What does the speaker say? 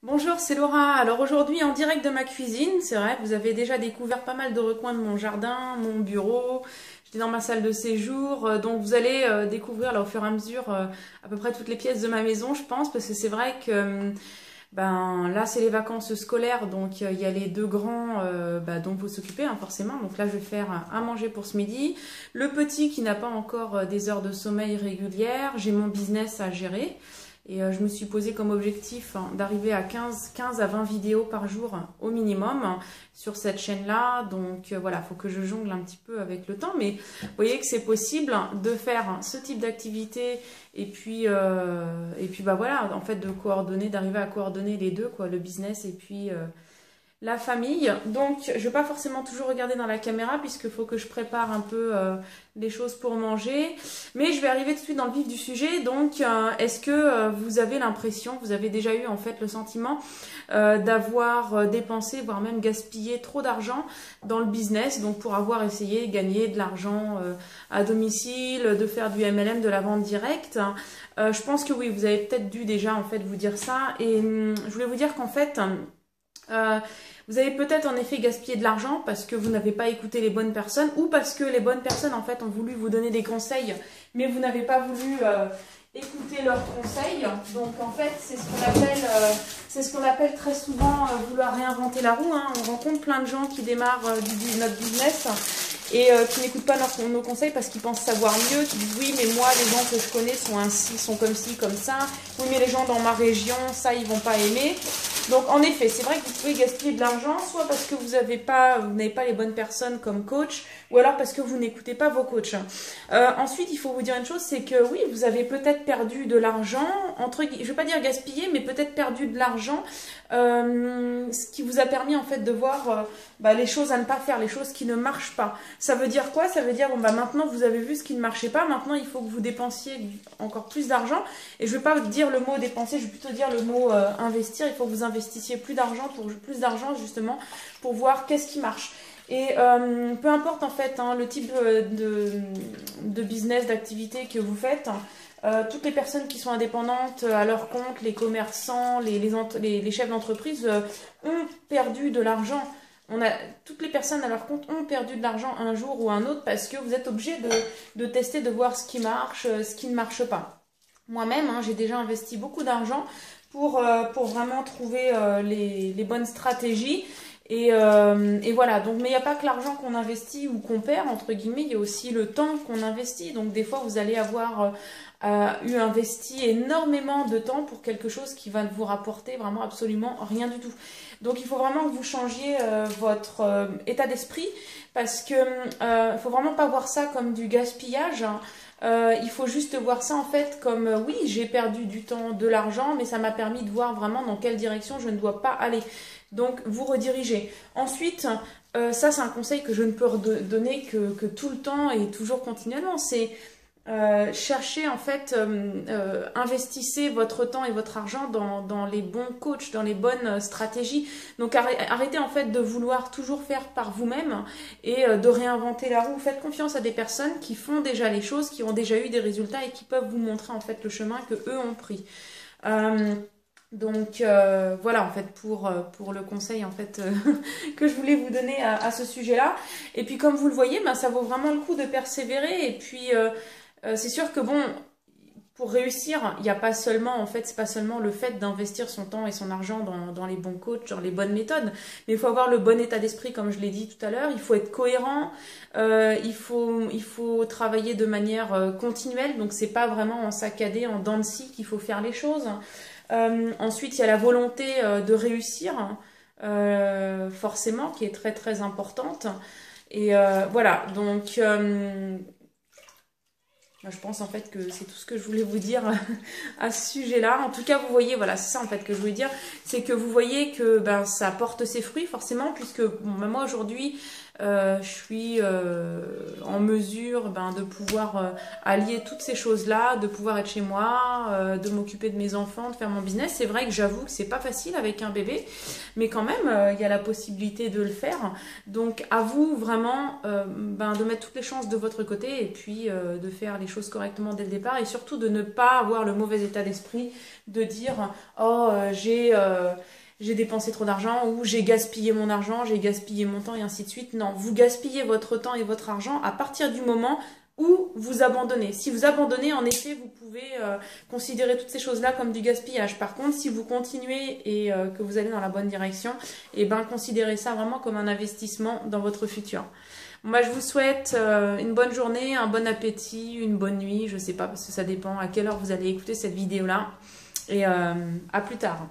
Bonjour, c'est Laura. Alors aujourd'hui en direct de ma cuisine, c'est vrai, vous avez déjà découvert pas mal de recoins de mon jardin, mon bureau, j'étais dans ma salle de séjour, donc vous allez découvrir là au fur et à mesure à peu près toutes les pièces de ma maison, je pense, parce que c'est vrai que ben là c'est les vacances scolaires, donc il y a les deux grands dont il faut s'occuper forcément, donc là je vais faire à manger pour ce midi, le petit qui n'a pas encore des heures de sommeil régulières, j'ai mon business à gérer. Et je me suis posé comme objectif d'arriver à 15 à 20 vidéos par jour au minimum sur cette chaîne-là. Donc voilà, il faut que je jongle un petit peu avec le temps. Mais vous voyez que c'est possible de faire ce type d'activité et puis bah voilà, en fait de coordonner, d'arriver à coordonner les deux, quoi, le business et puis la famille. Donc je ne vais pas forcément toujours regarder dans la caméra puisqu'il faut que je prépare un peu les choses pour manger. Mais je vais arriver tout de suite dans le vif du sujet. Donc est-ce que vous avez l'impression, vous avez déjà eu en fait le sentiment d'avoir dépensé, voire même gaspillé trop d'argent dans le business, donc pour avoir essayé de gagner de l'argent à domicile, de faire du MLM, de la vente directe. Je pense que oui, vous avez peut-être dû déjà en fait vous dire ça. Et je voulais vous dire qu'en fait... vous avez peut-être en effet gaspillé de l'argent parce que vous n'avez pas écouté les bonnes personnes ou parce que les bonnes personnes en fait ont voulu vous donner des conseils mais vous n'avez pas voulu écouter leurs conseils. Donc en fait c'est ce qu'on appelle très souvent vouloir réinventer la roue. On rencontre plein de gens qui démarrent notre business et qui n'écoutent pas nos conseils parce qu'ils pensent savoir mieux, qui disent oui mais moi les gens que je connais sont ainsi, sont comme ci, comme ça, oui mais les gens dans ma région, ça ils vont pas aimer. Donc en effet, c'est vrai que vous pouvez gaspiller de l'argent, soit parce que vous n'avez pas les bonnes personnes comme coach, ou alors parce que vous n'écoutez pas vos coachs. Ensuite, il faut vous dire une chose, c'est que oui, vous avez peut-être perdu de l'argent, je ne vais pas dire gaspiller, mais peut-être perdu de l'argent, ce qui vous a permis en fait de voir les choses à ne pas faire, les choses qui ne marchent pas. Ça veut dire quoi? Ça veut dire, maintenant vous avez vu ce qui ne marchait pas, maintenant il faut que vous dépensiez encore plus d'argent. Et je ne vais pas dire le mot dépenser, je vais plutôt dire le mot investir. Il faut que vous investissiez plus d'argent justement pour voir qu'est-ce qui marche. Et peu importe en fait le type de business, d'activité que vous faites, toutes les personnes qui sont indépendantes à leur compte, les commerçants, les chefs d'entreprise ont perdu de l'argent. Toutes les personnes à leur compte ont perdu de l'argent un jour ou un autre parce que vous êtes obligé de tester, de voir ce qui marche, ce qui ne marche pas. Moi-même, j'ai déjà investi beaucoup d'argent pour vraiment trouver les bonnes stratégies. Et voilà, donc, mais il n'y a pas que l'argent qu'on investit ou qu'on perd, entre guillemets, il y a aussi le temps qu'on investit. Donc des fois, vous allez avoir eu investi énormément de temps pour quelque chose qui va vous rapporter vraiment absolument rien du tout. Donc il faut vraiment que vous changiez votre état d'esprit parce que faut vraiment pas voir ça comme du gaspillage. Il faut juste voir ça en fait comme oui, j'ai perdu du temps, de l'argent, mais ça m'a permis de voir vraiment dans quelle direction je ne dois pas aller. Donc vous redirigez. Ensuite, ça c'est un conseil que je ne peux donner que tout le temps et toujours continuellement, c'est cherchez en fait, investissez votre temps et votre argent dans les bons coachs, dans les bonnes stratégies. Donc arrêtez en fait de vouloir toujours faire par vous-même et de réinventer la roue. Faites confiance à des personnes qui font déjà les choses, qui ont déjà eu des résultats et qui peuvent vous montrer en fait le chemin que eux ont pris. Donc voilà en fait pour le conseil en fait que je voulais vous donner à ce sujet-là. Et puis comme vous le voyez, ça vaut vraiment le coup de persévérer. Et puis c'est sûr que bon, pour réussir, il n'y a pas seulement, en fait, c'est pas seulement le fait d'investir son temps et son argent dans les bons coachs, dans les bonnes méthodes, mais il faut avoir le bon état d'esprit, comme je l'ai dit tout à l'heure, il faut être cohérent, il faut travailler de manière continuelle, donc c'est pas vraiment en saccadé, en dents de scie qu'il faut faire les choses. Ensuite, il y a la volonté de réussir, forcément, qui est très très importante. Et voilà, donc... je pense en fait que c'est tout ce que je voulais vous dire à ce sujet-là. En tout cas, vous voyez, voilà, c'est ça en fait que je voulais dire, c'est que vous voyez que ça porte ses fruits forcément, puisque moi aujourd'hui, je suis en mesure de pouvoir allier toutes ces choses-là, de pouvoir être chez moi, de m'occuper de mes enfants, de faire mon business. C'est vrai que j'avoue que c'est pas facile avec un bébé, mais quand même, il y a la possibilité de le faire. Donc à vous vraiment de mettre toutes les chances de votre côté et puis de faire les choses correctement dès le départ et surtout de ne pas avoir le mauvais état d'esprit de dire oh j'ai dépensé trop d'argent ou j'ai gaspillé mon argent, j'ai gaspillé mon temps et ainsi de suite. Non, vous gaspillez votre temps et votre argent à partir du moment où vous abandonnez. Si vous abandonnez, en effet, vous pouvez considérer toutes ces choses-là comme du gaspillage. Par contre, si vous continuez et que vous allez dans la bonne direction, et considérez ça vraiment comme un investissement dans votre futur. Moi, je vous souhaite une bonne journée, un bon appétit, une bonne nuit. Je sais pas, parce que ça dépend à quelle heure vous allez écouter cette vidéo-là. Et à plus tard.